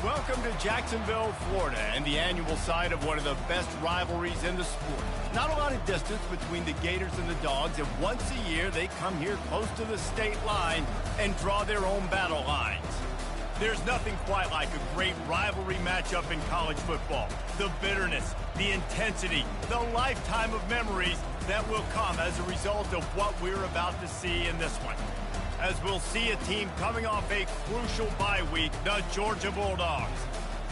Welcome to Jacksonville, Florida, and the annual site of one of the best rivalries in the sport. Not a lot of distance between the Gators and the Dogs, and once a year they come here close to the state line and draw their own battle lines. There's nothing quite like a great rivalry matchup in college football. The bitterness, the intensity, the lifetime of memories that will come as a result of what we're about to see in this one. As we'll see a team coming off a crucial bye week, the Georgia Bulldogs,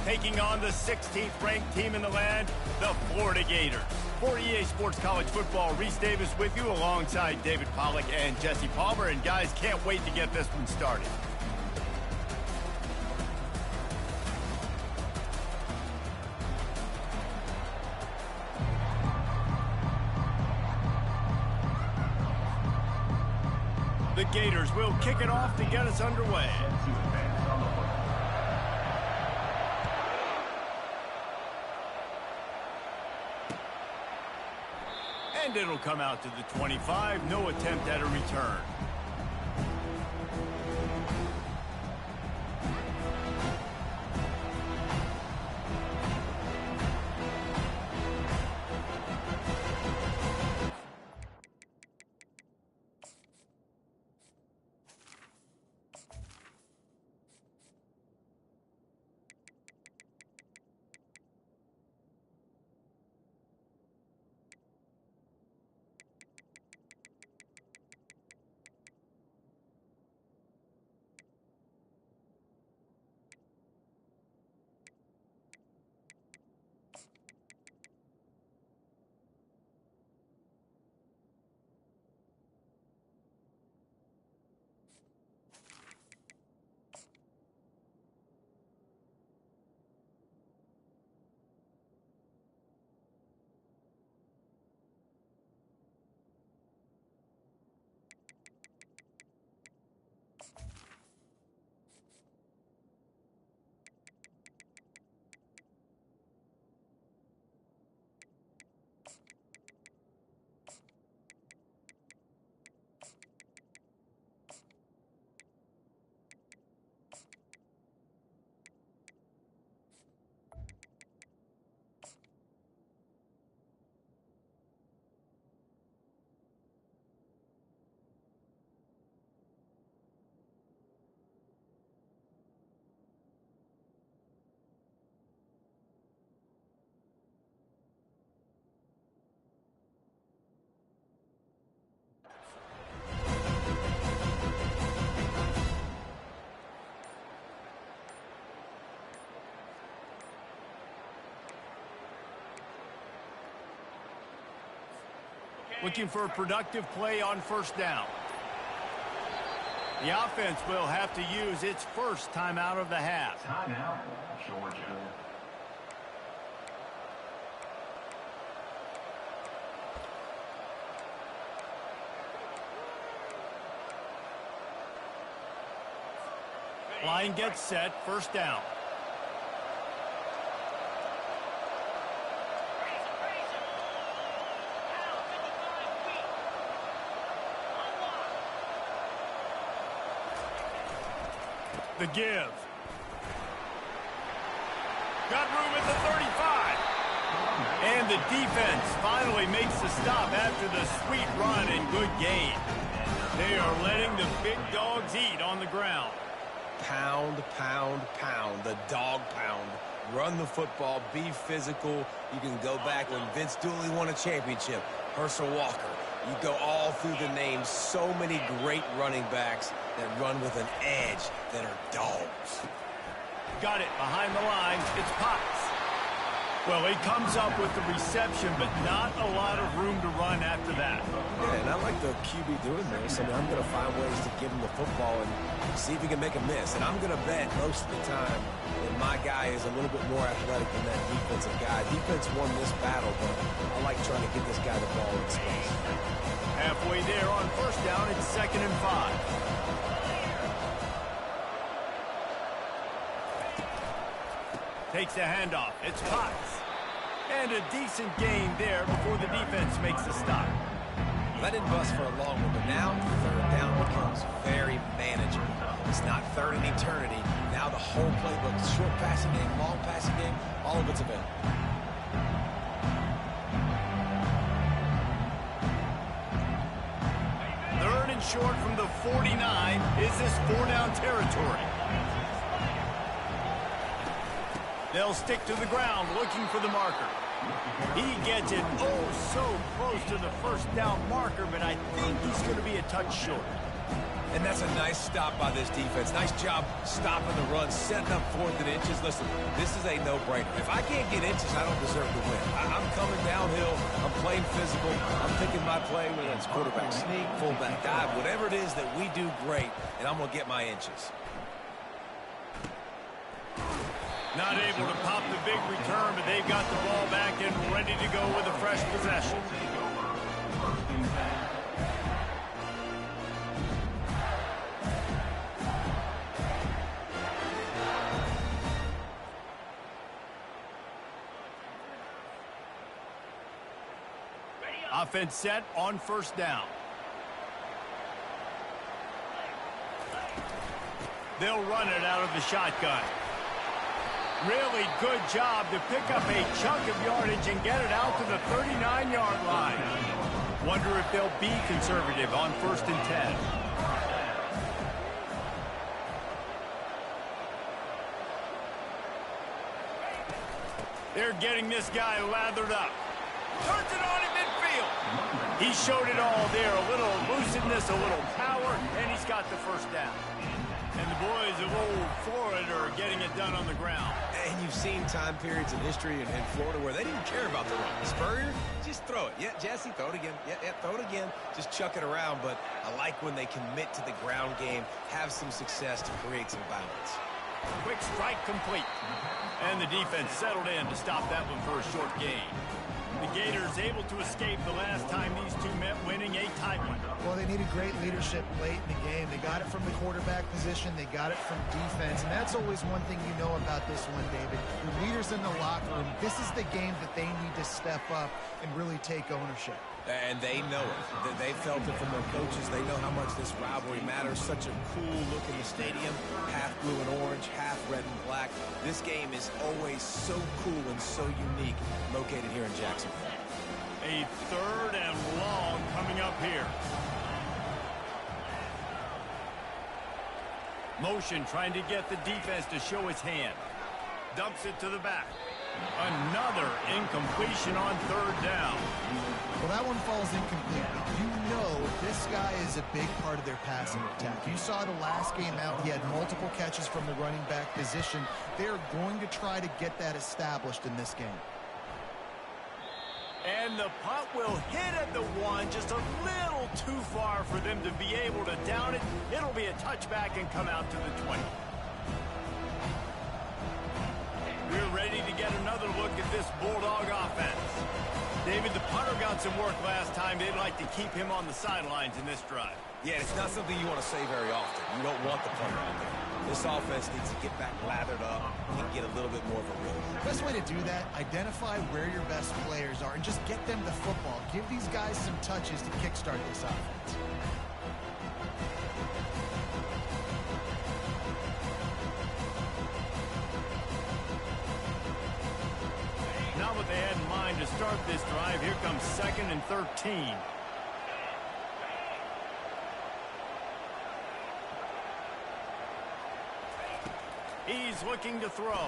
taking on the 16th ranked team in the land, the Florida Gators. For EA Sports College Football, Reese Davis with you alongside David Pollack and Jesse Palmer. And guys, can't wait to get this one started. The Gators will kick it off to get us underway. And it'll come out to the 25. No attempt at a return. Looking for a productive play on first down. The offense will have to use its first timeout of the half. Timeout, Georgia. Line gets set, first down. The give. Got room at the 35. And the defense finally makes the stop after the sweet run and good gain. They are letting the big dogs eat on the ground. Pound, pound, pound. The dog pound. Run the football. Be physical. You can go back when Vince Dooley won a championship. Herschel Walker. You go all through the names. So many great running backs that run with an edge that are dogs. Got it behind the line. It's Potts. Well, he comes up with the reception, but not a lot of room to run after that. Yeah, and I like the QB doing this. I mean, I'm going to find ways to give him the football and see if he can make a miss. And I'm going to bet most of the time that my guy is a little bit more athletic than that defensive guy. Defense won this battle, but I like trying to get this guy the ball in space. Halfway there on first down, it's 2nd and 5. Takes the handoff. It's Potts. And a decent gain there before the defense makes the stop. That didn't bust for a long one, but now 3rd down becomes very manageable. It's not third in eternity. Now the whole playbook, short passing game, long passing game, all of it's available. Third and short from the 49. Is this 4-down territory? They'll stick to the ground looking for the marker. He gets it so close to the first down marker, but I think he's going to be a touch short. And that's a nice stop by this defense. Nice job stopping the run, setting up 4th and inches. Listen, this is a no-brainer. If I can't get inches, I don't deserve to win. I'm coming downhill. I'm playing physical. I'm picking my play, whether it's quarterback sneak, fullback dive, whatever it is that we do great, and I'm going to get my inches. Not able to pop the big return, but they've got the ball back and ready to go with a fresh possession. Offense set on first down. They'll run it out of the shotgun. Really good job to pick up a chunk of yardage and get it out to the 39-yard line. Wonder if they'll be conservative on 1st and 10. They're getting this guy lathered up. Turns it on in midfield. He showed it all there. A little elusiveness, a little power, and he's got the first down. And the boys of old Florida are getting it done on the ground. And you've seen time periods in history in Florida where they didn't care about the run. Spurrier, just throw it. Yeah, Jesse, throw it again. Yeah, throw it again. Just chuck it around. But I like when they commit to the ground game, have some success to create some balance. Quick strike complete. And the defense settled in to stop that one for a short gain. The Gators able to escape the last time these two met, winning a tight one. Well, they needed great leadership late in the game. They got it from the quarterback position. They got it from defense. And that's always one thing you know about this one, David. The leaders in the locker room, this is the game that they need to step up and really take ownership. And they know it. They felt it from their coaches. They know how much this rivalry matters. Such a cool look in the stadium. Half blue and orange, half red and black. This game is always so cool and so unique, located here in Jacksonville. A 3rd and long coming up here. Motion trying to get the defense to show his hand. Dumps it to the back. Another incompletion on 3rd down. Well, that one falls incomplete. You know this guy is a big part of their passing attack. You saw the last game out. He had multiple catches from the running back position. They're going to try to get that established in this game. And the punt will hit at the 1, just a little too far for them to be able to down it. It'll be a touchback and come out to the 20. We're ready to get another look at this Bulldog offense. David, the punter got some work last time. They'd like to keep him on the sidelines in this drive. Yeah, it's not something you want to say very often. You don't want the punter out there. This offense needs to get back lathered up and get a little bit more of a rhythm. Best way to do that, identify where your best players are and just get them the football. Give these guys some touches to kickstart this offense. Not what they had in mind to start this drive. Here comes 2nd and 13. He's looking to throw.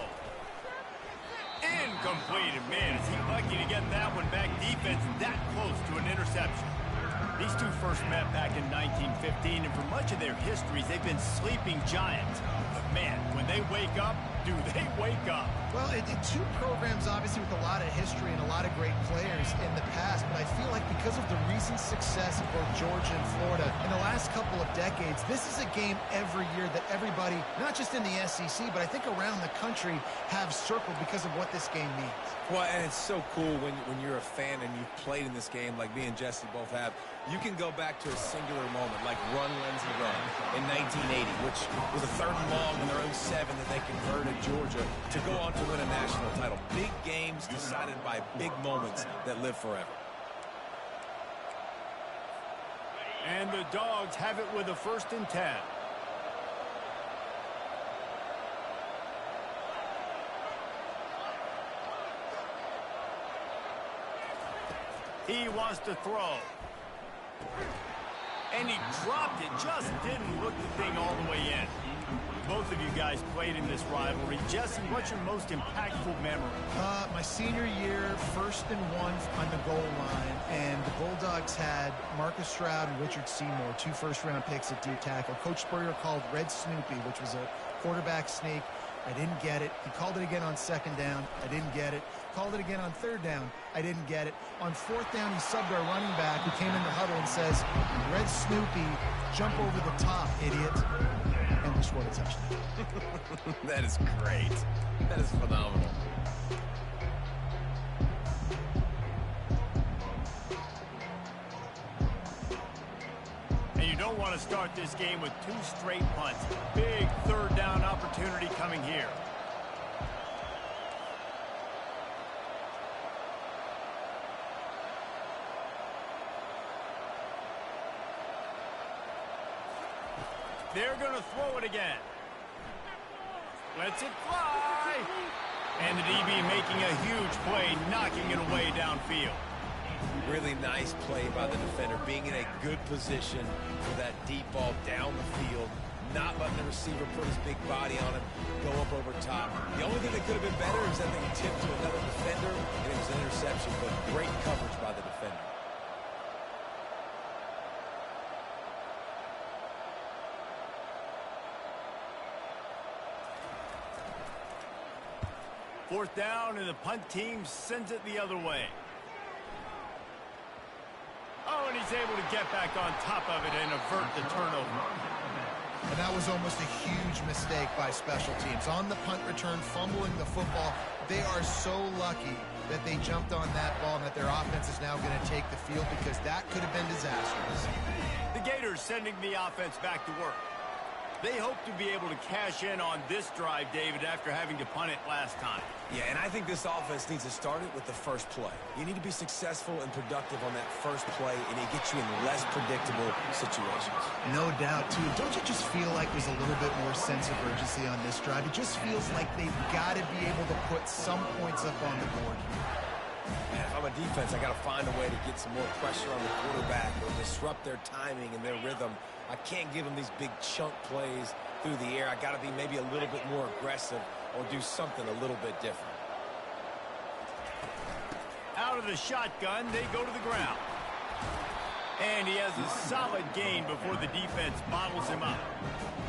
Incomplete. Man, is he lucky to get that one back. Defense that close to an interception. These two first met back in 1915, and for much of their histories, they've been sleeping giants. But, man, when they wake up, do they wake up? Well, two programs, obviously, with a lot of history and a lot of great players in the past, but I feel like because of the recent success of both Georgia and Florida in the last couple of decades, this is a game every year that everybody, not just in the SEC, but I think around the country, have circled because of what this game means. Well, and it's so cool when you're a fan and you've played in this game like me and Jesse both have. You can go back to a singular moment like Run, Lindsey, Run in 1980, which was a 3rd and long in their own 7 that they converted Georgia to go on to win a national title. Big games decided by big moments that live forever. And the Dogs have it with a 1st and 10. He wants to throw. And he dropped it. Just didn't look the thing all the way in. Both of you guys played in this rivalry. Jesse, what's your most impactful memory? My senior year, 1st and 1 on the goal line, and the Bulldogs had Marcus Stroud and Richard Seymour, 2 first-round picks at deep tackle. Coach Spurrier called Red Snoopy, which was a quarterback sneak. I didn't get it. He called it again on 2nd down. I didn't get it. Called it again on 3rd down. I didn't get it. On 4th down, he subbed our running back, who came in the huddle and says, Red Snoopy, jump over the top, idiot. And we scored a touchdown. That is great. That is phenomenal. And you don't want to start this game with 2 straight punts. Big 3rd down opportunity coming here. They're going to throw it again. Lets it fly. And the DB making a huge play, knocking it away downfield. Really nice play by the defender, being in a good position for that deep ball down the field, not letting the receiver put his big body on him, go up over top. The only thing that could have been better is that they tipped to another defender, and it was an interception, but great coverage by the defender. Fourth down, and the punt team sends it the other way. Oh, and he's able to get back on top of it and avert the turnover. And that was almost a huge mistake by special teams. On the punt return, fumbling the football. They are so lucky that they jumped on that ball and that their offense is now going to take the field, because that could have been disastrous. The Gators sending the offense back to work. They hope to be able to cash in on this drive, David, after having to punt it last time. Yeah, and I think this offense needs to start it with the first play. You need to be successful and productive on that first play, and it gets you in less predictable situations. No doubt, too. Don't you just feel like there's a little bit more sense of urgency on this drive? It just feels like they've got to be able to put some points up on the board here. Man, if I'm a defense, I got to find a way to get some more pressure on the quarterback or disrupt their timing and their rhythm. I can't give them these big chunk plays through the air. I got to be maybe a little bit more aggressive or do something a little bit different. Out of the shotgun, they go to the ground. And he has a solid gain before the defense bottles him up.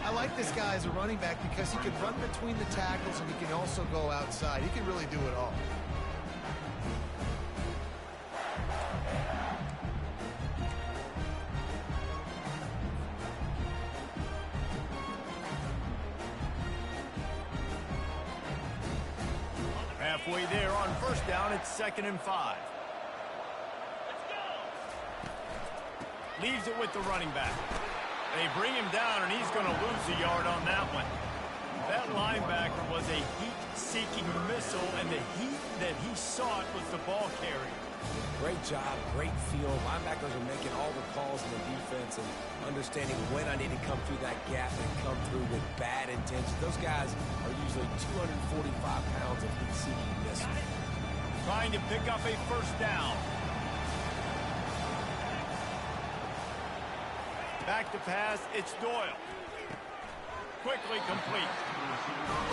I like this guy as a running back because he can run between the tackles and he can also go outside. He can really do it all. Halfway there on first down, it's 2nd and 5. Leaves it with the running back. They bring him down, and he's going to lose a yard on that one. That linebacker was a heat-seeking missile, and the heat that he sought was the ball carrier. Great job, great feel. Linebackers are making all the calls in the defense and understanding when I need to come through that gap and come through with bad intention. Those guys are usually 245 pounds of heat-seeking missiles. Trying to pick up a first down. Back to pass, it's Doyle. Quickly complete.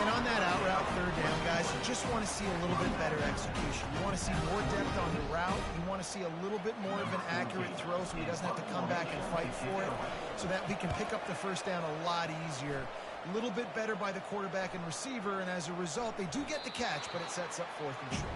And on that out route, 3rd down, guys, you just want to see a little bit better execution. You want to see more depth on the route. You want to see a little bit more of an accurate throw so he doesn't have to come back and fight for it, so that we can pick up the first down a lot easier. A little bit better by the quarterback and receiver, and as a result, they do get the catch, but it sets up 4th and short.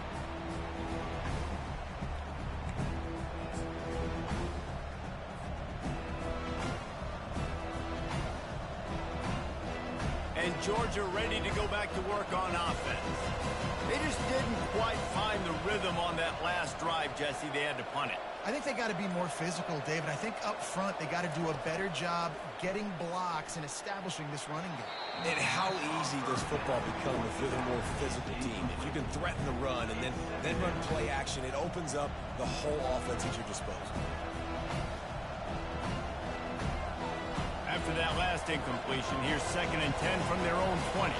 And Georgia ready to go back to work on offense. They just didn't quite find the rhythm on that last drive, Jesse. They had to punt it. I think they got to be more physical, David. I think up front they got to do a better job getting blocks and establishing this running game. And how easy does football become if you're the more physical team? If you can threaten the run and then run play action, it opens up the whole offense at your disposal. After that last incompletion, here's 2nd and 10 from their own 20.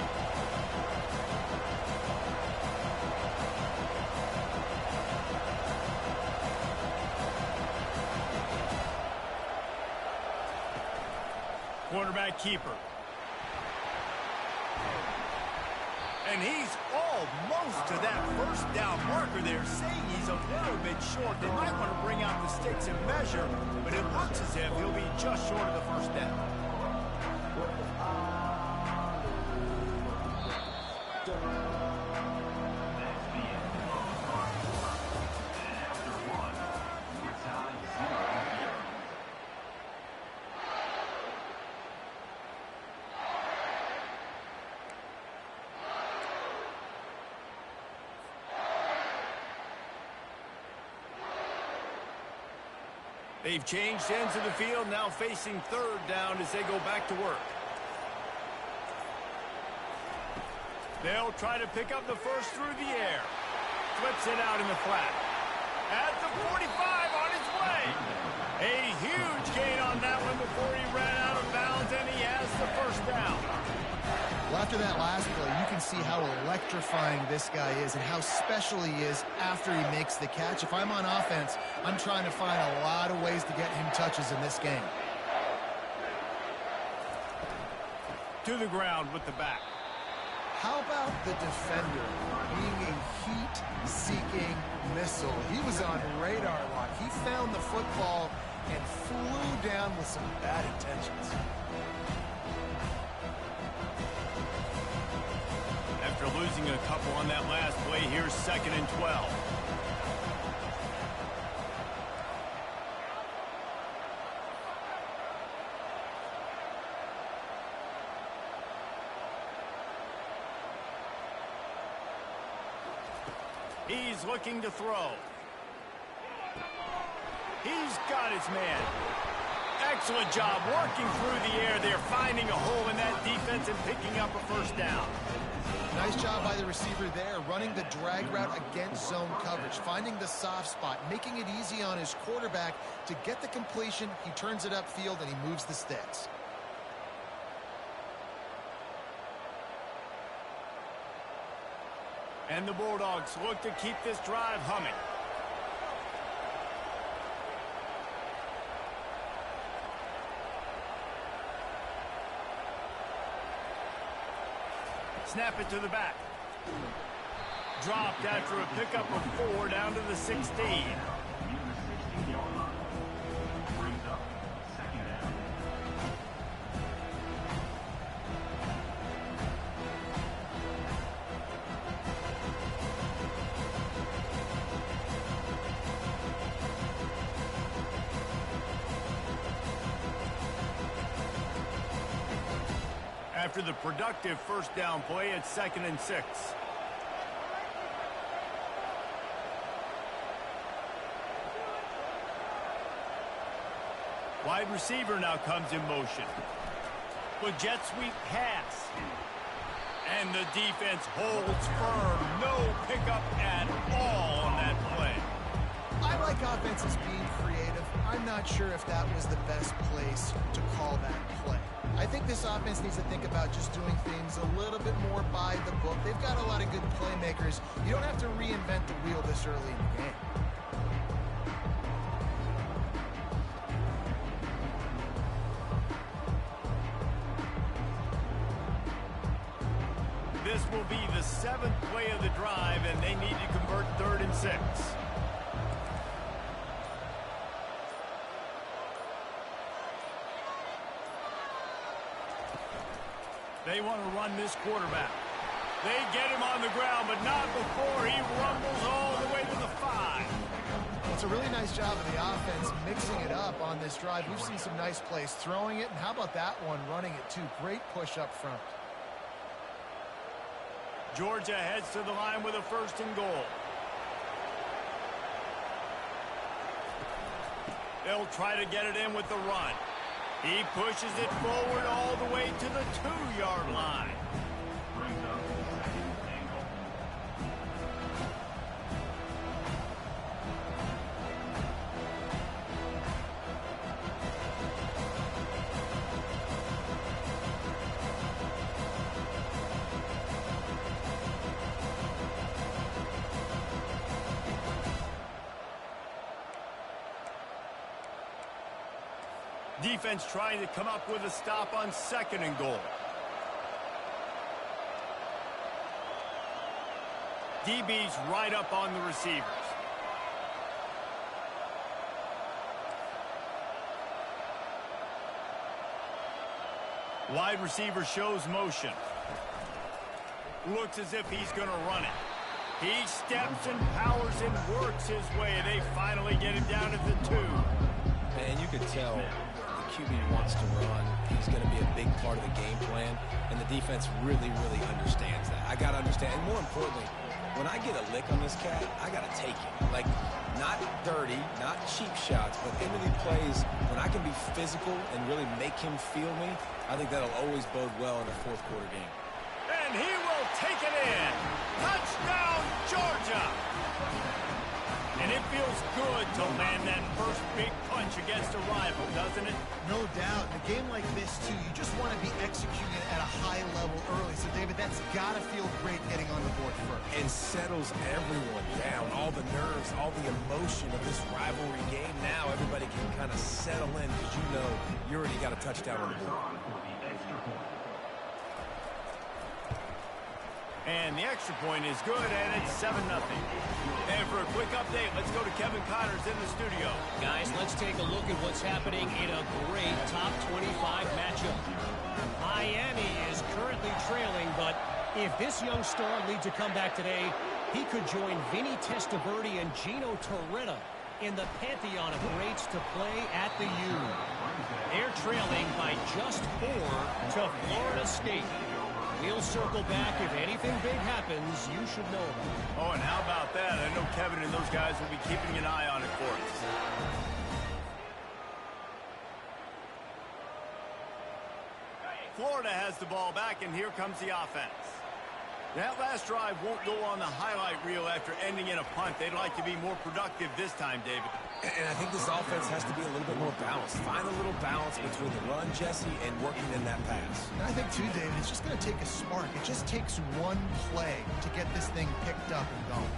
quarterback keeper. And he's almost to that first down marker there, saying he's a little bit short. They might want to bring out the sticks and measure, but it looks as if he'll be just short of the first down. They've changed ends of the field, now facing third down as they go back to work. They'll try to pick up the first through the air. Flips it out in the flat. At the 45 on his way. A huge gain on that one before he ran out of bounds, and he has the first down. Well, after that last play, you can see how electrifying this guy is and how special he is after he makes the catch. If I'm on offense, I'm trying to find a lot of ways to get him touches in this game. To the ground with the back. How about the defender being a heat-seeking missile? He was on radar lock. He found the football and flew down with some bad intentions. After losing a couple on that last play, here's 2nd and 12. He's looking to throw. He's got his man. Excellent job working through the air there, finding a hole in that defense and picking up a first down. Nice job by the receiver there, running the drag route against zone coverage, finding the soft spot, making it easy on his quarterback to get the completion. He turns it upfield and he moves the sticks. And the Bulldogs look to keep this drive humming. Snap it to the back. Dropped after a pickup of 4 down to the 16. After the productive first down play, it's 2nd and 6. Wide receiver now comes in motion. The jet sweep pass. And the defense holds firm. No pickup at all on that play. I like offenses being creative. I'm not sure if that was the best place to call that play. I think this offense needs to think about just doing things a little bit more by the book. They've got a lot of good playmakers. You don't have to reinvent the wheel this early in the game. This will be the 7th play of the drive, and they need to convert 3rd and 6. They want to run this quarterback. They get him on the ground, but not before he rumbles all the way to the 5. It's a really nice job of the offense mixing it up on this drive. We've seen some nice plays throwing it, and how about that one running it too? Great push up front. Georgia heads to the line with a 1st and goal. They'll try to get it in with the run. He pushes it forward all the way to the 2-yard line. Defense trying to come up with a stop on 2nd and goal. DB's right up on the receivers. Wide receiver shows motion. Looks as if he's going to run it. He steps and powers and works his way. They finally get him down at the 2. Man, you could tell the QB wants to run. He's going to be a big part of the game plan, and the defense really, really understands that. I got to understand, and more importantly, when I get a lick on this cat, I got to take it. Like, not dirty, not cheap shots, but into the plays, when I can be physical and really make him feel me, I think that'll always bode well in a 4th quarter game. And he will take it in. Touchdown, Georgia. And it feels good to land that first big punch against a rival, doesn't it? No doubt. In a game like this, too, you just want to be executing at a high level early. So, David, that's got to feel great getting on the board first. And settles everyone down. All the nerves, all the emotion of this rivalry game. Now everybody can kind of settle in because you know you already got a touchdown on the board. And the extra point is good, and it's 7-0. And for a quick update, let's go to Kevin Connors in the studio. Guys, let's take a look at what's happening in a great top 25 matchup. Miami is currently trailing, but if this young star leads a comeback today, he could join Vinny Testaverde and Gino Torretta in the pantheon of greats to play at the U. They're trailing by just 4 to Florida State. We'll circle back. If anything big happens, you should know about it. Oh, and how about that? I know Kevin and those guys will be keeping an eye on it for us. Florida has the ball back, and here comes the offense. That last drive won't go on the highlight reel after ending in a punt. They'd like to be more productive this time, David. And I think this offense has to be a little bit more balanced. Find a little balance between the run, Jesse, and working in that pass. And I think, too, David, it's just going to take a spark. It just takes one play to get this thing picked up and going.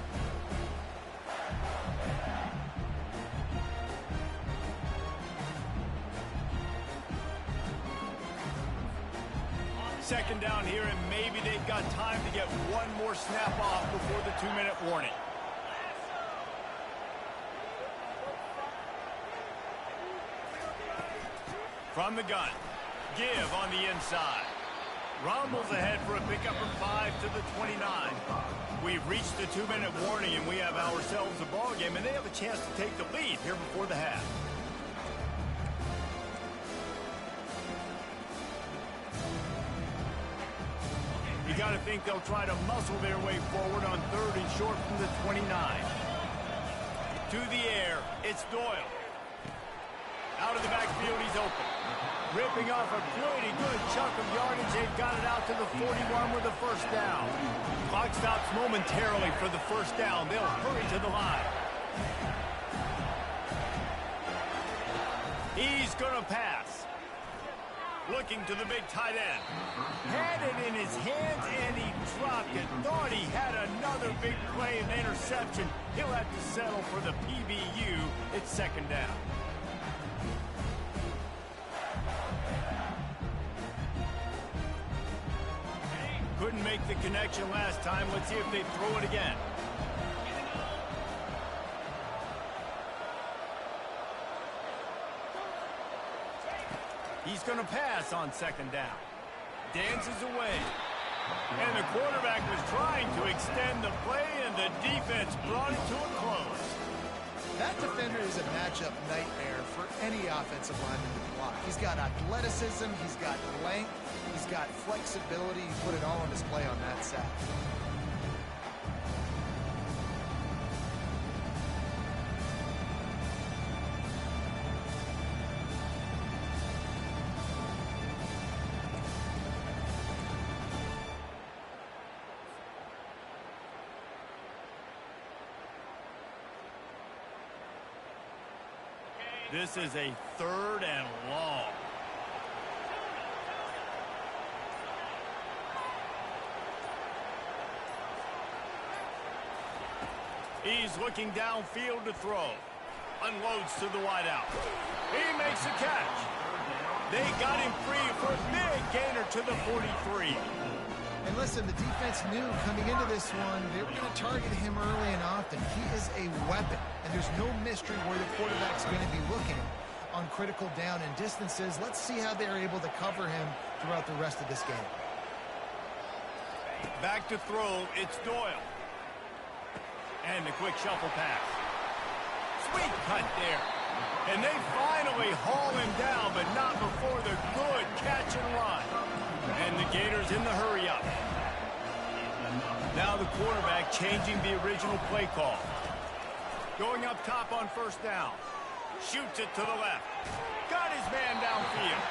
2nd down here, and maybe they've got time to get one more snap off before the 2-minute warning. From the gun, give on the inside. Rumbles ahead for a pickup from 5 to the 29. We've reached the 2-minute warning, and we have ourselves a ball game, and they have a chance to take the lead here before the half. You got to think they'll try to muscle their way forward on 3rd and short from the 29. To the air, it's Doyle. Out of the backfield, he's open. Ripping off a pretty good chunk of yardage. They've got it out to the 41 with the 1st down. Clock stops momentarily for the 1st down. They'll hurry to the line. He's going to pass. Looking to the big tight end. Had it in his hands, and he dropped it. Thought he had another big play and interception. He'll have to settle for the PBU. It's 2nd down. Couldn't make the connection last time. Let's see if they throw it again. He's going to pass on 2nd down. Dances away. And the quarterback was trying to extend the play, and the defense brought it to a close. That defender is a matchup nightmare for any offensive lineman to block. He's got athleticism, he's got length, he's got flexibility. He put it all on display on that sack. This is a 3rd and long. He's looking downfield to throw. Unloads to the wideout. He makes a catch. They got him free for a big gainer to the 43. And listen, the defense knew coming into this one, they were going to target him early and often. He is a weapon, and there's no mystery where the quarterback's going to be looking on critical down and distances. Let's see how they're able to cover him throughout the rest of this game. Back to throw, it's Doyle. And the quick shuffle pass. Sweet cut there. And they finally haul him down, but not before the good catch and run. And the Gators in the hurry up. Now the quarterback changing the original play call. Going up top on first down. Shoots it to the left. Got his man downfield.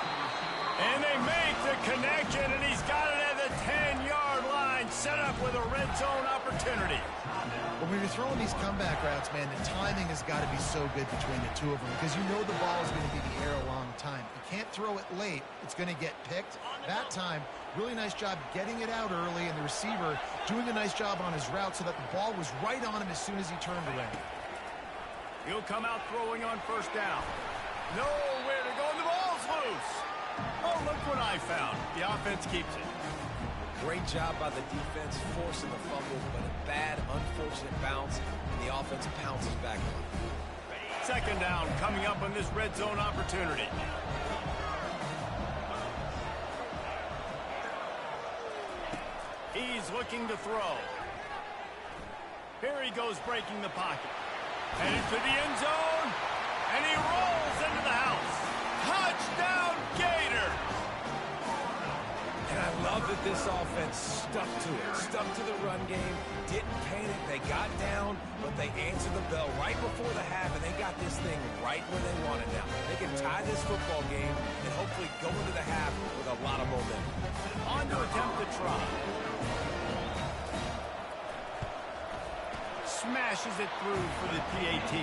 And they make the connection, and he's got it at the 10-yard line, set up with a red zone opportunity. When you're throwing these comeback routes, man, the timing has got to be so good between the two of them because you know the ball is going to be the air a long time. You can't throw it late. It's going to get picked. That time, really nice job getting it out early, and the receiver doing a nice job on his route so that the ball was right on him as soon as he turned around. He'll come out throwing on first down. Nowhere to go, and the ball's loose. Oh, look what I found. The offense keeps it. Great job by the defense forcing the fumble, but a bad, unfortunate bounce, and the offense pounces back on it. Second down coming up on this red zone opportunity. He's looking to throw. Here he goes breaking the pocket. Headed to the end zone, and he rolls into the house. Touchdown, Gators! And I love that this offense stuck to it, stuck to the run game, didn't panic, they got down, but they answered the bell right before the half, and they got this thing right where they want it now. They can tie this football game and hopefully go into the half with a lot of momentum. On to attempt the try. Smashes it through for the PAT.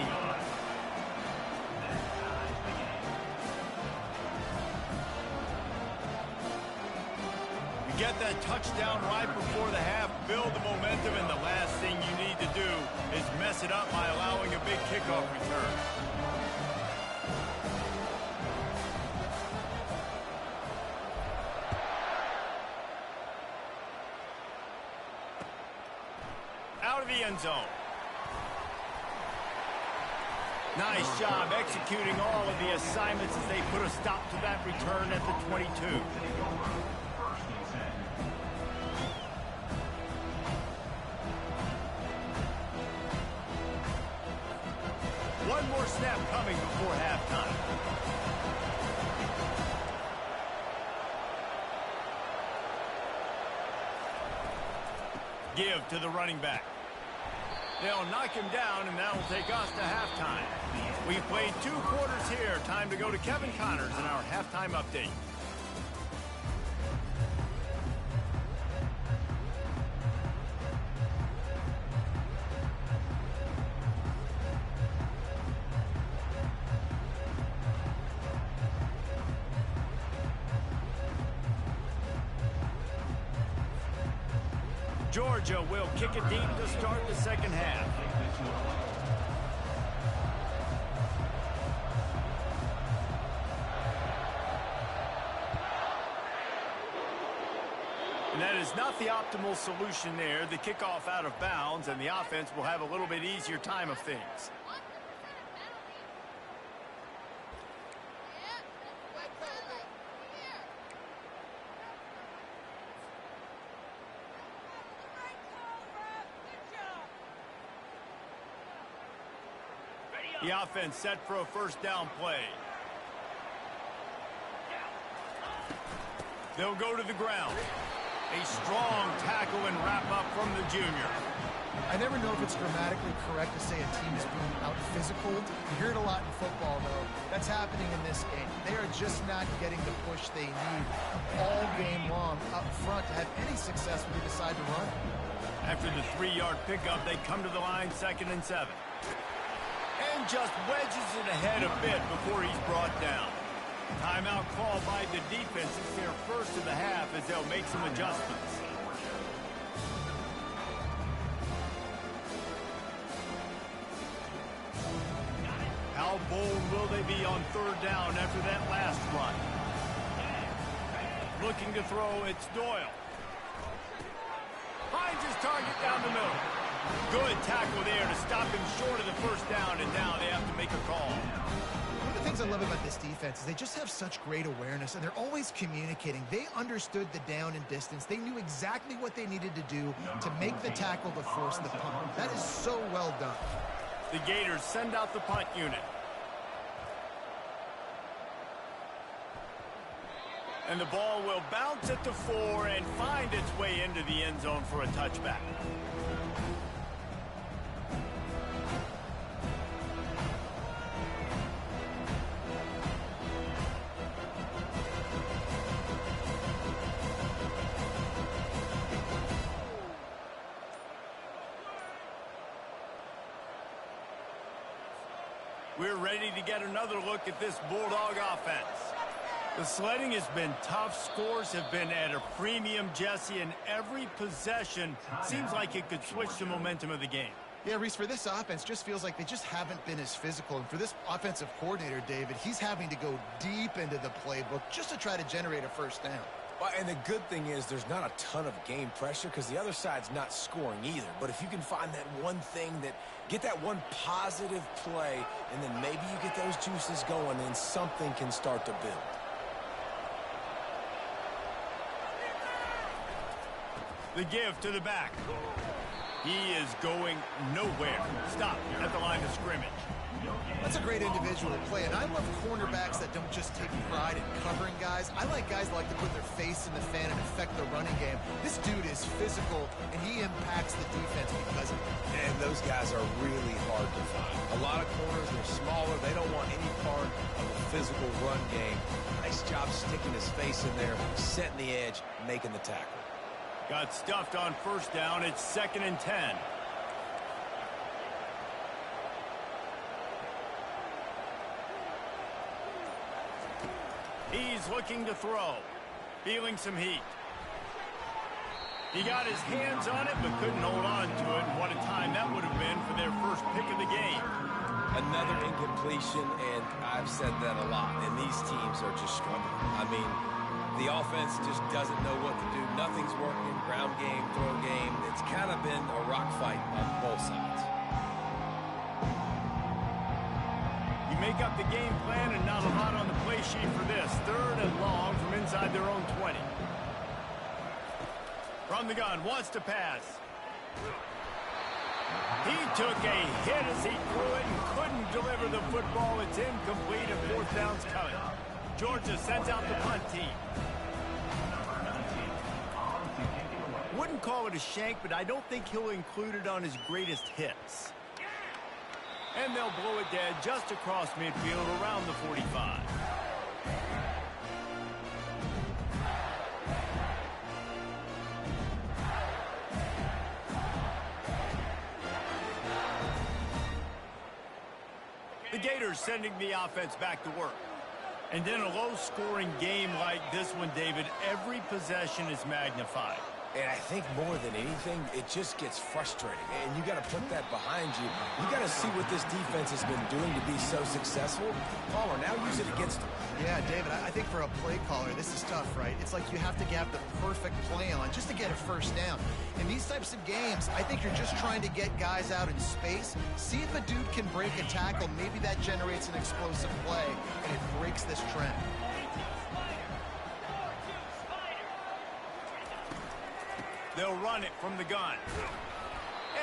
You get that touchdown right before the half, build the momentum, and the last thing you need to do is mess it up by allowing a big kickoff return. Out of the end zone. Nice job executing all of the assignments as they put a stop to that return at the 22. One more snap coming before halftime. Give to the running back. They'll knock him down, and that'll take us to halftime. We've played 2 quarters here. Time to go to Kevin Connors in our halftime update. Georgia will kick it deep to start the second half. And that is not the optimal solution there. The kickoff out of bounds, and the offense will have a little bit easier time of things. The offense set for a first down play. They'll go to the ground. A strong tackle and wrap up from the junior. I never know if it's grammatically correct to say a team is being out-physicaled. You hear it a lot in football, though. That's happening in this game. They are just not getting the push they need all game long up front to have any success when they decide to run. After the 3-yard pickup, they come to the line 2nd and 7. And just wedges it ahead a bit before he's brought down. Timeout called by the defense. It's their first of the half as they'll make some adjustments. How bold will they be on 3rd down after that last run? Looking to throw, it's Doyle. Finds his target down the middle. Good tackle there to stop him short of the first down, and now they have to make a call. One of the things I love about this defense is they just have such great awareness, and they're always communicating. They understood the down and distance. They knew exactly what they needed to do to make the tackle to force the punt. That is so well done. The Gators send out the punt unit. And the ball will bounce at the 4 and find its way into the end zone for a touchback. We're ready to get another look at this Bulldog offense. The sledding has been tough. Scores have been at a premium, Jesse, and every possession seems like it could switch the momentum of the game. Yeah, Reese, for this offense, just feels like they just haven't been as physical. And for this offensive coordinator, David, he's having to go deep into the playbook just to try to generate a first down. Well, and the good thing is there's not a ton of game pressure because the other side's not scoring either. But if you can find that one thing, get that one positive play, and then maybe you get those juices going, and something can start to build. The give to the back. He is going nowhere. Stop at the line of scrimmage. That's a great individual play, and I love cornerbacks that don't just take pride in covering guys. I like guys that like to put their face in the fan and affect the running game. This dude is physical, and he impacts the defense because of it. And those guys are really hard to find. A lot of corners, they're smaller. They don't want any part of a physical run game. Nice job sticking his face in there, setting the edge, making the tackle. Got stuffed on first down. It's 2nd and 10. He's looking to throw. Feeling some heat. He got his hands on it, but couldn't hold on to it. And what a time that would have been for their first pick of the game. Another incompletion, and I've said that a lot, and these teams are just struggling. I mean, the offense just doesn't know what to do. Nothing's working. Ground game, throw game. It's kind of been a rock fight on both sides. You make up the game plan and not a lot on the play sheet for this. 3rd and long from inside their own 20. From the gun, wants to pass. He took a hit as he threw it and couldn't deliver the football. It's incomplete and 4th down's coming. Georgia sends out the punt team. Wouldn't call it a shank, but I don't think he'll include it on his greatest hits. And they'll blow it dead just across midfield around the 45. The Gators sending the offense back to work. And in a low-scoring game like this one, David, every possession is magnified. And I think more than anything, it just gets frustrating. And you got to put that behind you. You got to see what this defense has been doing to be so successful. Caller, now use it against them. Yeah, David, I think for a play caller, this is tough, right? It's like you have to have the perfect play on just to get a first down. In these types of games, I think you're just trying to get guys out in space, see if a dude can break a tackle. Maybe that generates an explosive play, and it breaks this trend. They'll run it from the gun.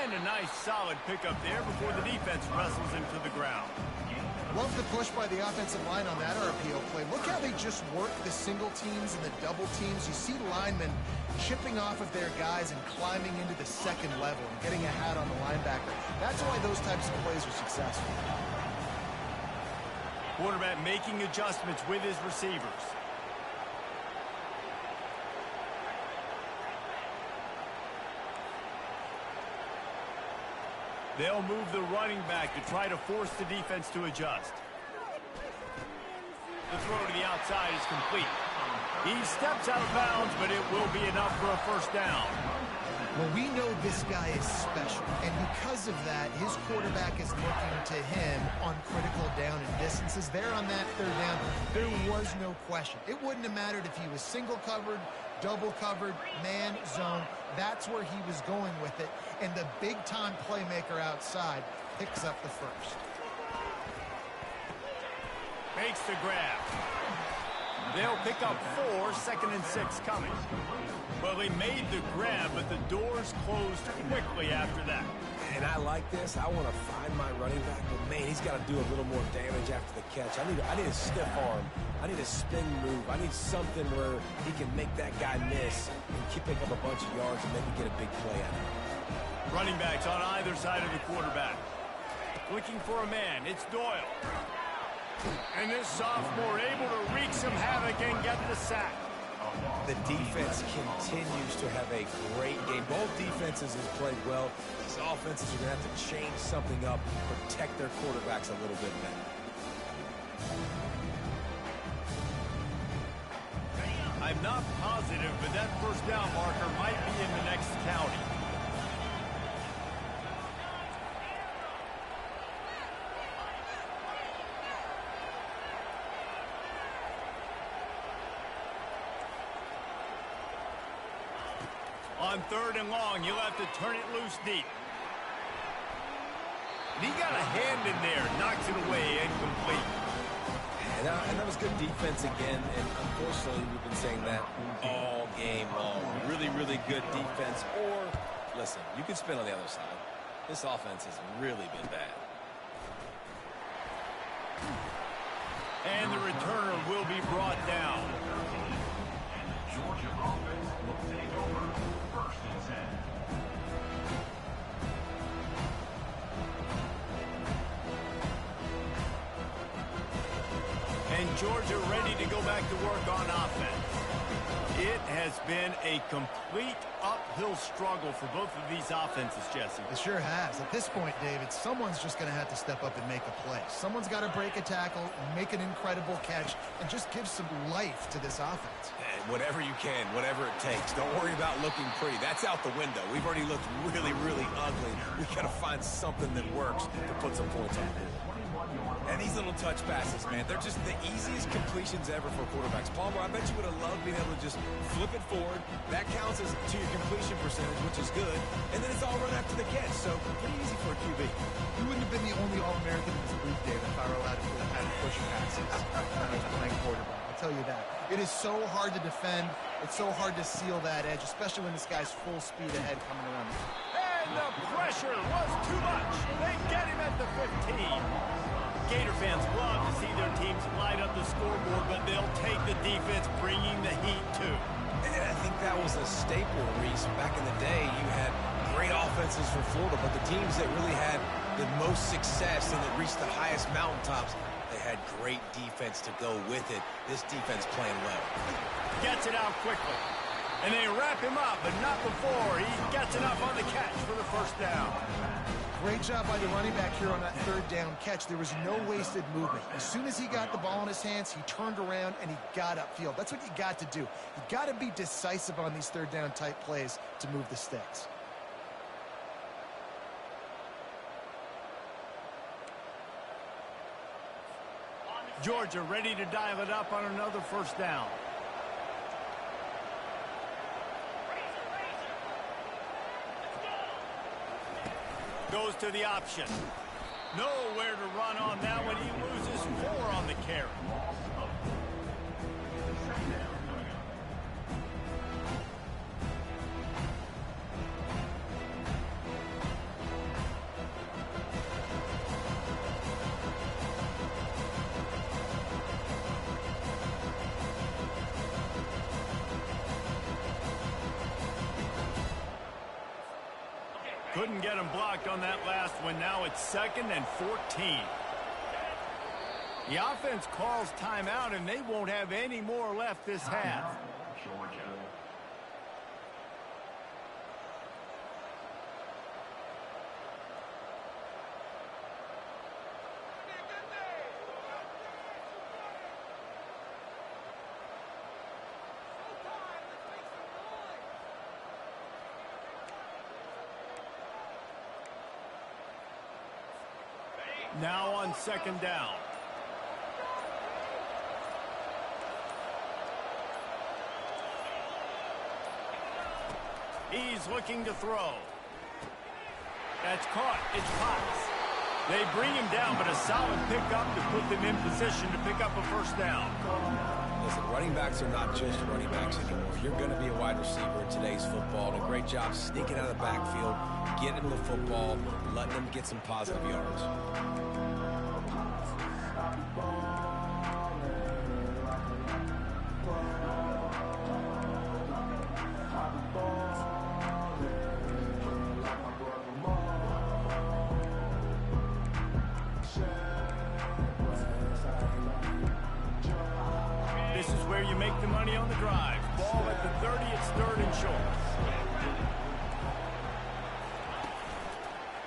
And a nice solid pickup there before the defense wrestles him to the ground. Love the push by the offensive line on that RPO play. Look how they just work the single teams and the double teams. You see linemen chipping off of their guys and climbing into the second level and getting a hat on the linebacker. That's why those types of plays are successful. Quarterback making adjustments with his receivers. They'll move the running back to try to force the defense to adjust. The throw to the outside is complete. He steps out of bounds, but it will be enough for a first down. Well, we know this guy is special, and because of that, his quarterback is looking to him on critical down and distances. There on that third down, there was no question. It wouldn't have mattered if he was single covered, double covered, man, zone. That's where he was going with it, and the big-time playmaker outside picks up the first. Makes the grab. They'll pick up 4, 2nd and 6 coming. Well, they made the grab, but the doors closed quickly after that. And I like this. I want to find my running back, but man, he's got to do a little more damage after the catch. I need a stiff arm. I need a spin move. I need something where he can make that guy miss and pick up a bunch of yards and maybe get a big play out of it. Running backs on either side of the quarterback. Looking for a man. It's Doyle. And this sophomore able to wreak some havoc and get the sack. The defense continues to have a great game. Both defenses have played well. These offenses are going to have to change something up, protect their quarterbacks a little bit better. I'm not positive, but that first down marker might be in the next county. On 3rd and long, you'll have to turn it loose deep. And he got a hand in there, knocks it away, incomplete. And that was good defense again, and unfortunately, we've been saying that all game long. Really, really good defense. Or, listen, you can spin on the other side. This offense has really been bad. And the returner will be brought down. Georgia offense will take over 1st and 10. And Georgia ready to go back to work on offense. It has been a complete uphill struggle for both of these offenses, Jesse. It sure has. At this point, David, someone's just going to have to step up and make a play. Someone's got to break a tackle, make an incredible catch, and just give some life to this offense. And whatever you can, whatever it takes. Don't worry about looking pretty. That's out the window. We've already looked really, really ugly. We've got to find something that works to put some points on the board. And these little touch passes, man, they're just the easiest completions ever for quarterbacks. Palmer, I bet you would have loved being able to just flip it forward. That counts as to your completion percentage, which is good. And then it's all run after the catch, so pretty easy for a QB. You wouldn't have been the only All-American in this booth, David, if I were allowed to push passes when I was playing quarterback. I'll tell you that. It is so hard to defend. It's so hard to seal that edge, especially when this guy's full speed ahead coming around. And the pressure was too much. They get him at the 15. Gator fans love to see their teams light up the scoreboard, but they'll take the defense bringing the heat too. And I think that was a staple, Reese. Back in the day, you had great offenses for Florida, but the teams that really had the most success and that reached the highest mountaintops, they had great defense to go with it. This defense playing well. Gets it out quickly. And they wrap him up, but not before he gets enough on the catch for the first down. Great job by the running back here on that 3rd down catch. There was no wasted movement. As soon as he got the ball in his hands, he turned around and he got upfield. That's what you got to do. You got to be decisive on these 3rd down type plays to move the sticks. Georgia ready to dial it up on another first down. Goes to the option. Nowhere to run on that one. He loses 4 on the carry. Couldn't get him blocked on that last one. Now it's 2nd and 14. The offense calls timeout, and they won't have any more left this half. Georgia. Now on second down. He's looking to throw. That's caught. It's Potts. They bring him down, but a solid pickup to put them in position to pick up a first down. Listen, running backs are not just running backs anymore. You're going to be a wide receiver in today's football. And a great job sneaking out of the backfield, getting him the football, letting him get some positive yards. This is where you make the money on the drive. Ball at the 30, it's third and short.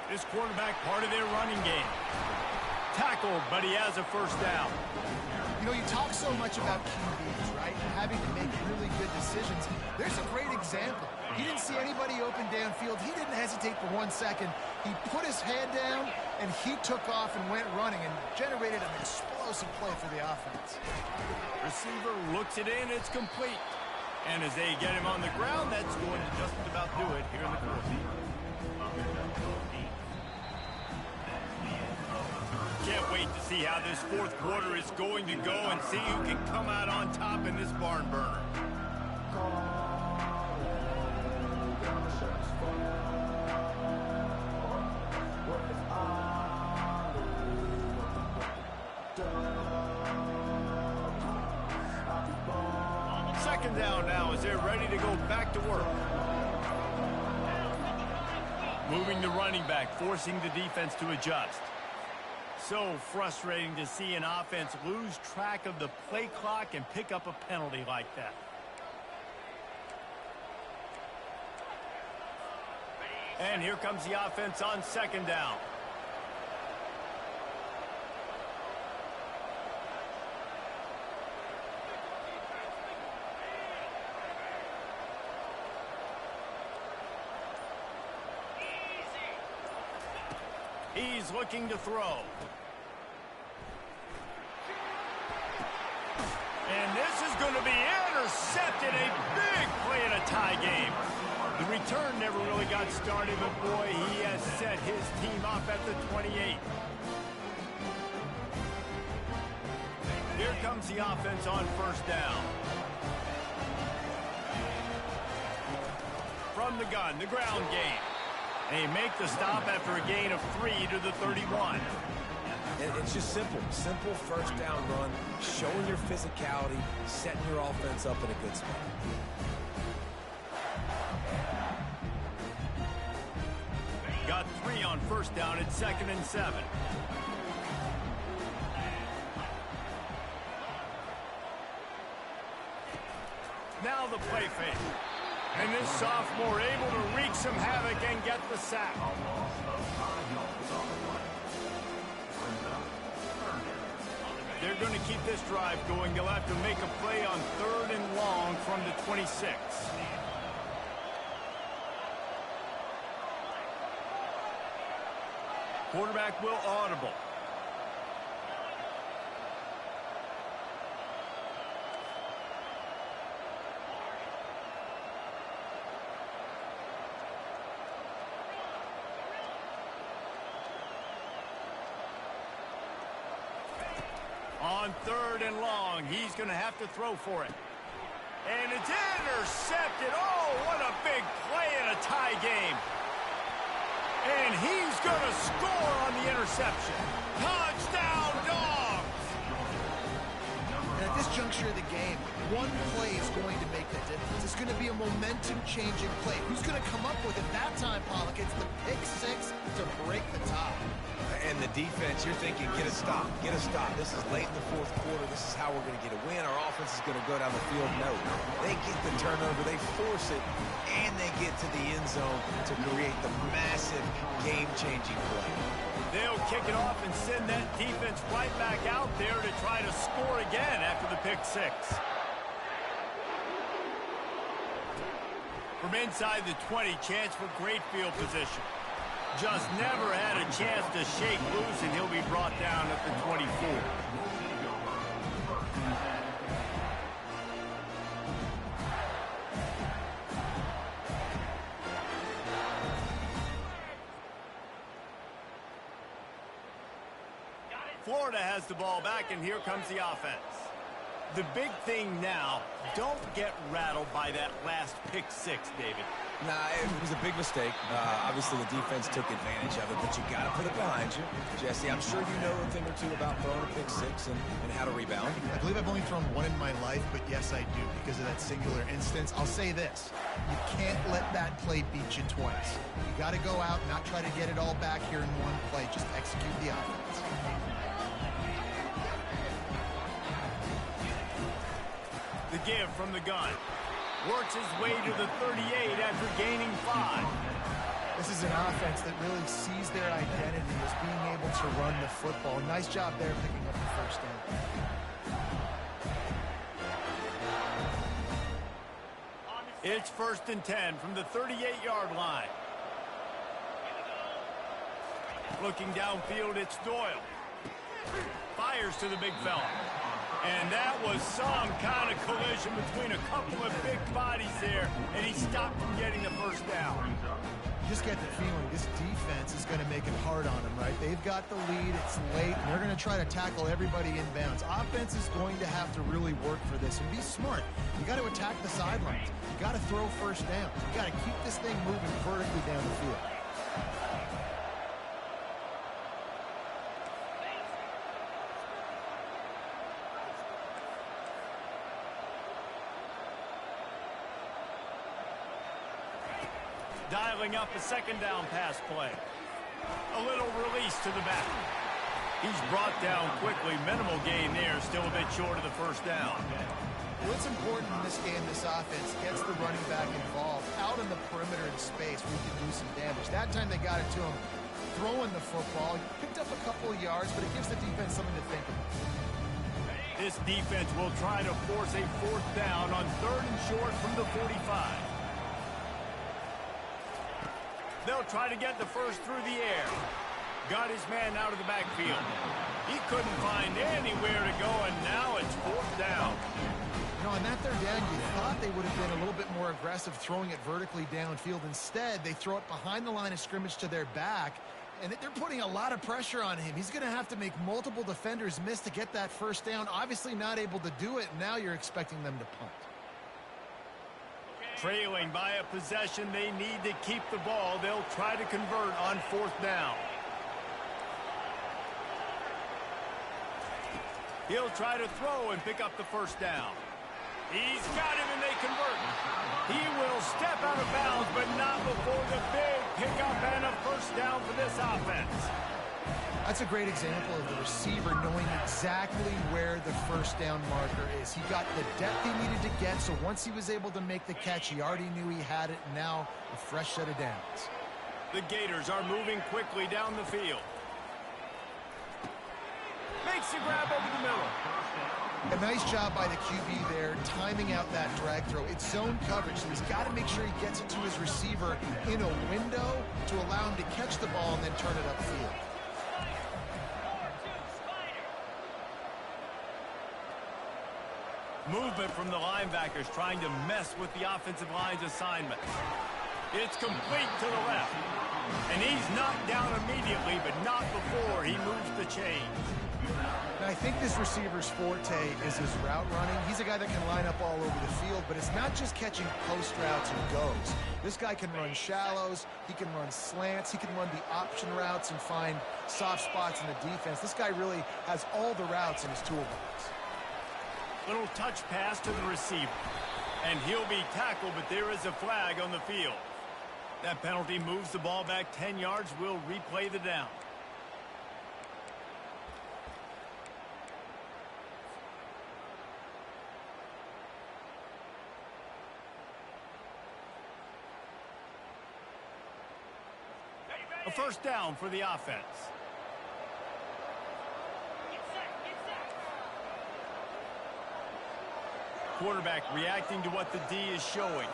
This quarterback part of their running game. Tackled, but he has a first down. You know, you talk so much about QBs, right? Having to make really good decisions. There's a great example. He didn't see anybody open downfield. He didn't hesitate for 1 second. He put his head down, and he took off and went running and generated an explosive play for the offense. Receiver looks it in, it's complete. And as they get him on the ground, that's going to just about do it here in the fourth. Can't wait to see how this fourth quarter is going to go and see who can come out on top in this barn burner. Second down now as they're ready to go back to work. Moving the running back, forcing the defense to adjust. So frustrating to see an offense lose track of the play clock and pick up a penalty like that. And here comes the offense on second down. He's looking to throw. And this is going to be intercepted. A big play in a tie game. The return never really got started, but boy, he has set his team up at the 28. Here comes the offense on first down. From the gun, the ground game. They make the stop after a gain of 3 to the 31. And it's just simple. Simple first down run, showing your physicality, setting your offense up in a good spot. Got 3 on first down at 2nd and 7. Now the play fake. And this sophomore able to wreak some havoc and get the sack. They're going to keep this drive going. They'll have to make a play on 3rd and long from the 26. Quarterback will audible. On 3rd and long, he's going to have to throw for it. And it's intercepted. Oh, what a big play in a tie game. And he's going to score on the interception. Touchdown, Dogs! And at this juncture of the game, one play is going to make the difference. It's going to be a momentum-changing play. Who's going to come up with it that time, Pollock? It's the pick 6 to break the tie. And the defense, you're thinking, get a stop, get a stop. This is late in the fourth quarter. This is how we're going to get a win. Our offense is going to go down the field. No, they get the turnover, they force it, and they get to the end zone to create the massive game-changing play. They'll kick it off and send that defense right back out there to try to score again after the pick 6. From inside the 20, chance for great field position. Just never had a chance to shake loose, and he'll be brought down at the 24. Florida has the ball back, and here comes the offense. The big thing now, don't get rattled by that last pick six, David. Nah, it was a big mistake. Obviously, the defense took advantage of it, but you got to put it behind you. Jesse, I'm sure you know a thing or two about throwing a pick six and how to rebound. I believe I've only thrown one in my life, but yes, I do because of that singular instance. I'll say this. You can't let that play beat you twice. You got to go out, not try to get it all back here in one play. Just execute the offense. The give from the gun. Works his way to the 38 after gaining 5. This is an offense that really sees their identity as being able to run the football. Nice job there picking up the first down. It's 1st and 10 from the 38-yard line. Looking downfield, it's Doyle. Fires to the big fella. And that was some kind of collision between a couple of big bodies there, and he stopped from getting the first down. You just get the feeling this defense is going to make it hard on them, right? They've got the lead, it's late, and they're going to try to tackle everybody inbounds. Offense is going to have to really work for this and be smart. You got to attack the sidelines. You got to throw first down. You got to keep this thing moving vertically down the field. Dialing up a 2nd down pass play. A little release to the back. He's brought down quickly. Minimal gain there. Still a bit short of the first down. What's important in this game, this offense gets the running back involved. Out in the perimeter in space, we can do some damage. That time they got it to him throwing the football. Picked up a couple of yards, but it gives the defense something to think about. This defense will try to force a 4th down on 3rd and short from the 45. They'll try to get the first through the air. Got his man out of the backfield. He couldn't find anywhere to go, and now it's 4th down. You know, on that 3rd down, you thought they would have been a little bit more aggressive throwing it vertically downfield. Instead, they throw it behind the line of scrimmage to their back, and they're putting a lot of pressure on him. He's going to have to make multiple defenders miss to get that first down. Obviously not able to do it, and now you're expecting them to punt. Trailing by a possession, they need to keep the ball. They'll try to convert on 4th down. He'll try to throw and pick up the first down. He's got him, and they convert. He will step out of bounds, but not before the big pickup and a first down for this offense. That's a great example of the receiver knowing exactly where the first down marker is. He got the depth he needed to get, so once he was able to make the catch, he already knew he had it. Now a fresh set of downs. The Gators are moving quickly down the field. Makes the grab over the middle. A nice job by the QB there, timing out that drag throw. It's zone coverage, so he's got to make sure he gets it to his receiver in a window to allow him to catch the ball and then turn it upfield. Movement from the linebackers trying to mess with the offensive line's assignment. It's complete to the left. And he's knocked down immediately, but not before he moves the chains. Now, I think this receiver's forte is his route running. He's a guy that can line up all over the field, but it's not just catching post routes and goes. This guy can run shallows, he can run slants, he can run the option routes and find soft spots in the defense. This guy really has all the routes in his toolbox. Little touch pass to the receiver. And he'll be tackled, but there is a flag on the field. That penalty moves the ball back 10 yards. We'll replay the down. A first down for the offense. Quarterback reacting to what the D is showing.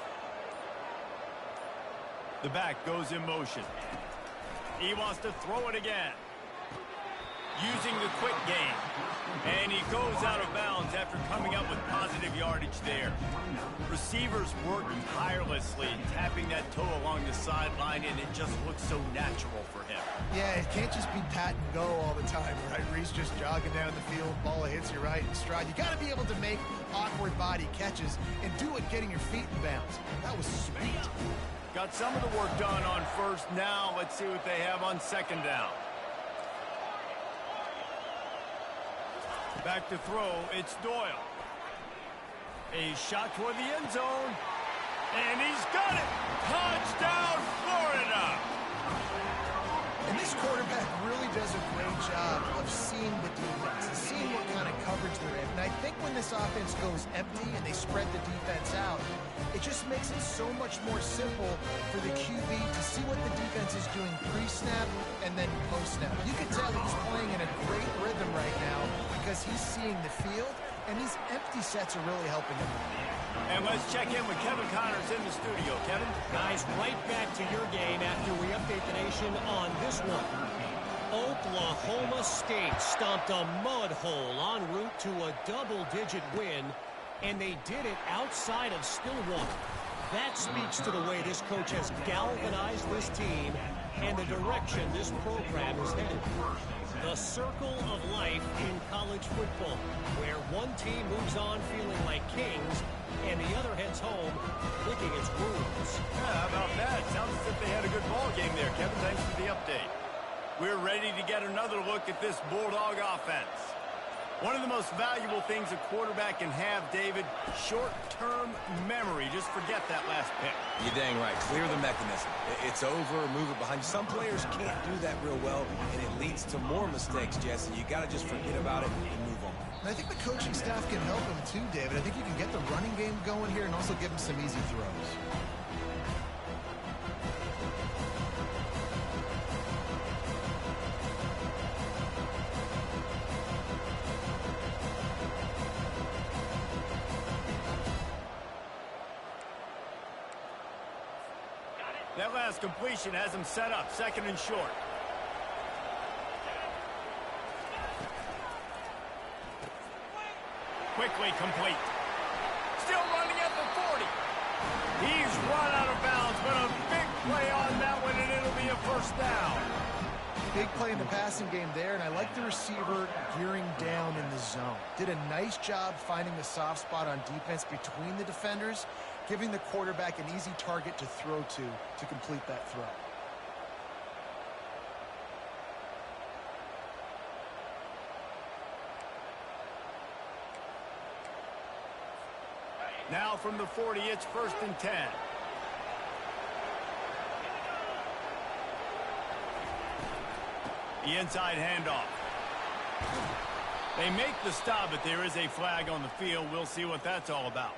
The back goes in motion. He wants to throw it again. Using the quick game. And he goes out of bounds after coming up with positive yardage there. Receivers work tirelessly, tapping that toe along the sideline, and it just looks so natural for him. Yeah, it can't just be pat and go all the time, right? Reese just jogging down the field, ball hits you right in stride. You got to be able to make awkward body catches and do it getting your feet in bounds. That was sweet. Got some of the work done on first. Now let's see what they have on second down. Back to throw, it's Doyle. A shot toward the end zone. And he's got it! Touchdown, Florida! And this quarterback really does a great job of seeing the defense and seeing what kind of coverage they're in. And I think when this offense goes empty and they spread the defense out, it just makes it so much more simple for the QB to see what the defense is doing pre-snap and then post-snap. You can tell he's playing in a great rhythm right now because he's seeing the field, and these empty sets are really helping him. And let's check in with Kevin Connors in the studio. Kevin? Guys, right back to your game after we update the nation on this one. Oklahoma State stomped a mud hole en route to a double-digit win, and they did it outside of Stillwater. That speaks to the way this coach has galvanized this team and the direction this program is headed. The circle of life in college football, where one team moves on feeling like kings and the other heads home licking its wounds. Yeah, how about that? Sounds as if they had a good ball game there, Kevin. Thanks for the update. We're ready to get another look at this Bulldog offense. One of the most valuable things a quarterback can have, David, short-term memory. Just forget that last pick. You're dang right. Clear the mechanism. It's over, move it behind you. Some players can't do that real well, and it leads to more mistakes, Jesse. You got to just forget about it and move on. And I think the coaching staff can help him too, David. I think you can get the running game going here and also give him some easy throws. That last completion has him set up, second and short. Quickly complete. Still running at the 40. He's run out of bounds, but a big play on that one, and it'll be a first down. Big play in the passing game there, and I like the receiver gearing down in the zone. Did a nice job finding the soft spot on defense between the defenders, giving the quarterback an easy target to throw to complete that throw. Now from the 40, it's first and 10. The inside handoff. They make the stop, but there is a flag on the field. We'll see what that's all about.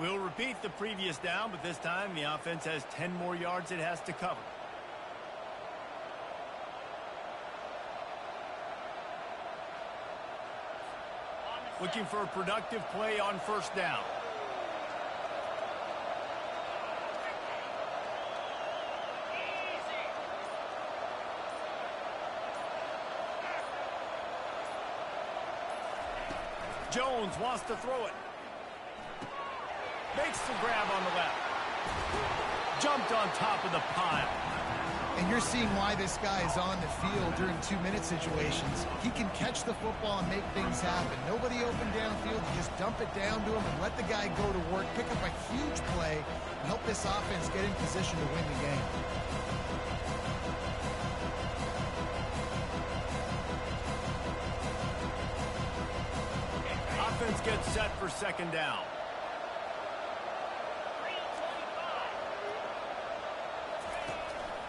We'll repeat the previous down, but this time the offense has 10 more yards it has to cover. Looking for a productive play on first down. Jones wants to throw it. Makes the grab on the left. Jumped on top of the pile. And you're seeing why this guy is on the field during two-minute situations. He can catch the football and make things happen. Nobody open downfield. You just dump it down to him and let the guy go to work, pick up a huge play, and help this offense get in position to win the game. Offense gets set for second down.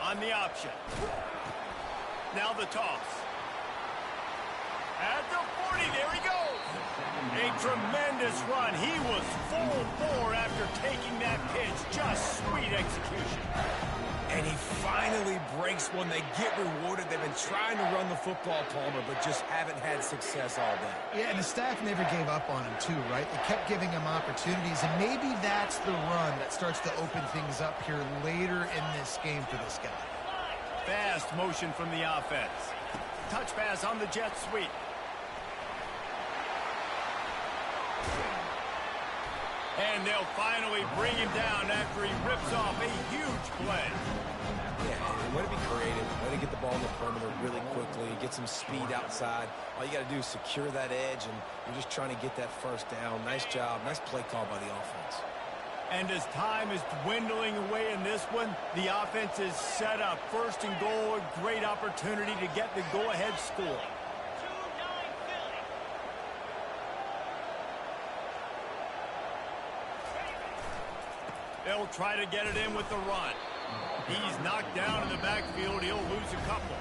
On the option. Now the toss. At the 40, there he goes. A tremendous run. He was full bore after taking that pitch. Just sweet execution. And he finally breaks one. They get rewarded. They've been trying to run the football, Palmer, but just haven't had success all day. Yeah, and the staff never gave up on him, too, right? They kept giving him opportunities, and maybe that's the run that starts to open things up here later in this game for this guy. fast motion from the offense. Touch pass on the jet sweep. And they'll finally bring him down after he rips off a huge play. Yeah, way to be creative, way to get the ball in the perimeter really quickly, get some speed outside. All you got to do is secure that edge, and you're just trying to get that first down. Nice job. Nice play call by the offense. And as time is dwindling away in this one, the offense is set up. First and goal, a great opportunity to get the go-ahead score. They'll try to get it in with the run. He's knocked down in the backfield. He'll lose a couple.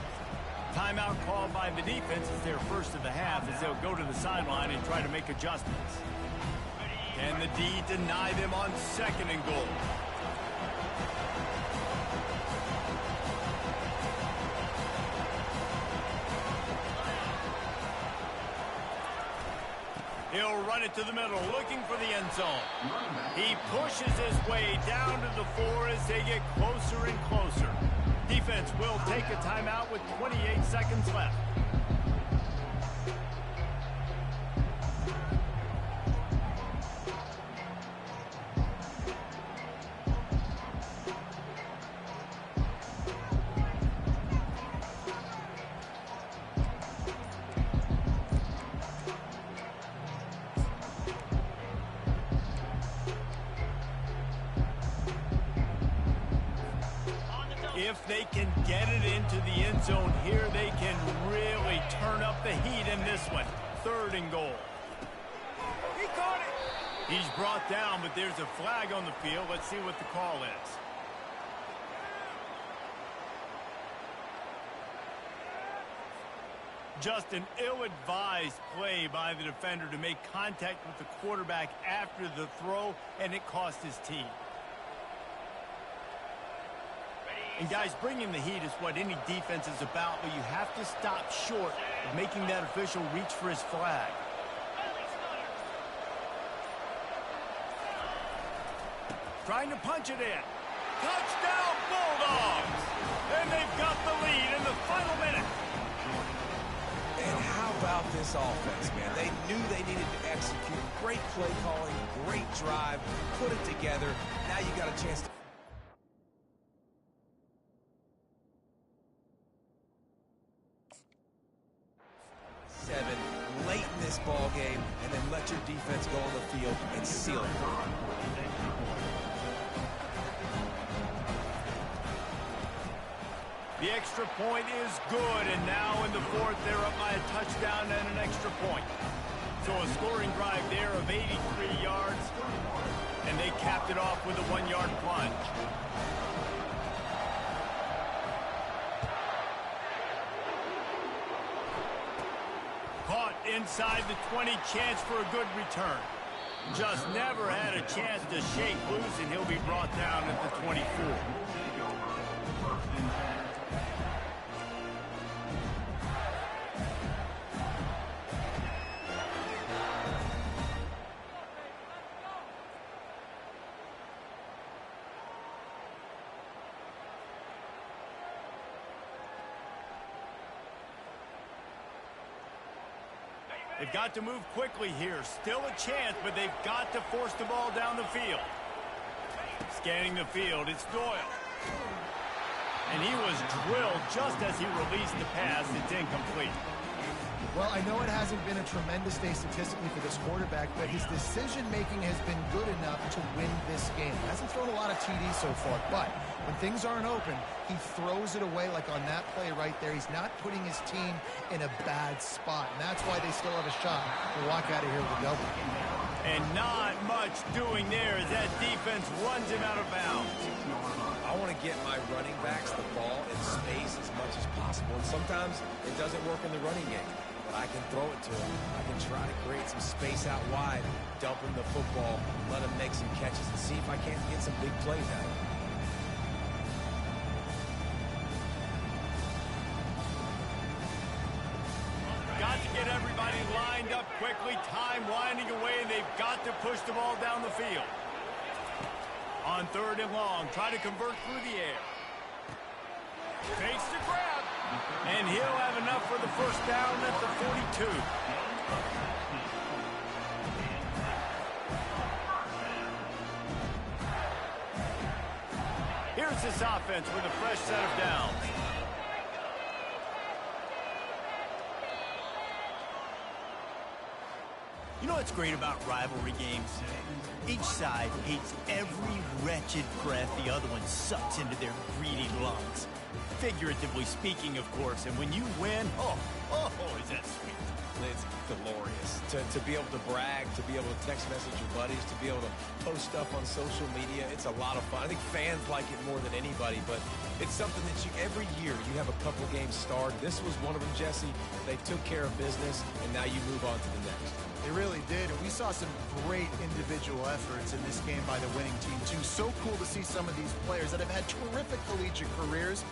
Timeout called by the defense is their first of the half as they'll go to the sideline and try to make adjustments. And the D deny them on second and goal. He'll run it to the middle, looking for the end zone. He pushes his way down to the 4 as they get closer and closer. Defense will take a timeout with 28 seconds left. If they can get it into the end zone here, they can really turn up the heat in this one. Third and goal. He caught it. He's brought down, but there's a flag on the field. Let's see what the call is. Just an ill-advised play by the defender to make contact with the quarterback after the throw, and it cost his team. And guys, bringing the heat is what any defense is about, but you have to stop short of making that official reach for his flag. Trying to punch it in. Touchdown, Bulldogs! And they've got the lead in the final minute. And how about this offense, man? They knew they needed to execute. Great play calling, great drive, put it together. Now you got a chance to... late in this ball game, and then let your defense go on the field and seal it. The extra point is good, and now in the fourth, they're up by a touchdown and an extra point. So a scoring drive there of 83 yards, and they capped it off with a 1-yard plunge. Caught inside the 20, chance for a good return. Just never had a chance to shake loose, and he'll be brought down at the 24. They've got to move quickly here. Still a chance, but they've got to force the ball down the field. Scanning the field, it's Doyle. And he was drilled just as he released the pass. It's incomplete. Well, I know it hasn't been a tremendous day statistically for this quarterback, but his decision-making has been good enough to win this game. He hasn't thrown a lot of TDs so far, but when things aren't open, he throws it away like on that play right there. He's not putting his team in a bad spot, and that's why they still have a shot to walk out of here with a double. And not much doing there as that defense runs him out of bounds. I want to get my running backs the ball in space as much as possible, and sometimes it doesn't work in the running game. I can throw it to him. I can try to create some space out wide, dump him the football, let him make some catches, and see if I can't get some big plays out of him. Got to get everybody lined up quickly. Time winding away, and they've got to push the ball down the field. On third and long, try to convert through the air. Fakes the grab. And he'll have enough for the first down at the 42. Here's this offense with a fresh set of downs. You know what's great about rivalry games? Each side hates every wretched breath the other one sucks into their greedy lungs. Figuratively speaking, of course, and when you win, oh, is that sweet. It's glorious. To be able to brag, to be able to text message your buddies, to be able to post stuff on social media, it's a lot of fun. I think fans like it more than anybody, but it's something that every year you have a couple games starred. This was one of them, Jesse. They took care of business, and now you move on to the next. They really did, and we saw some great individual efforts in this game by the winning team, too. So cool to see some of these players that have had terrific collegiate careers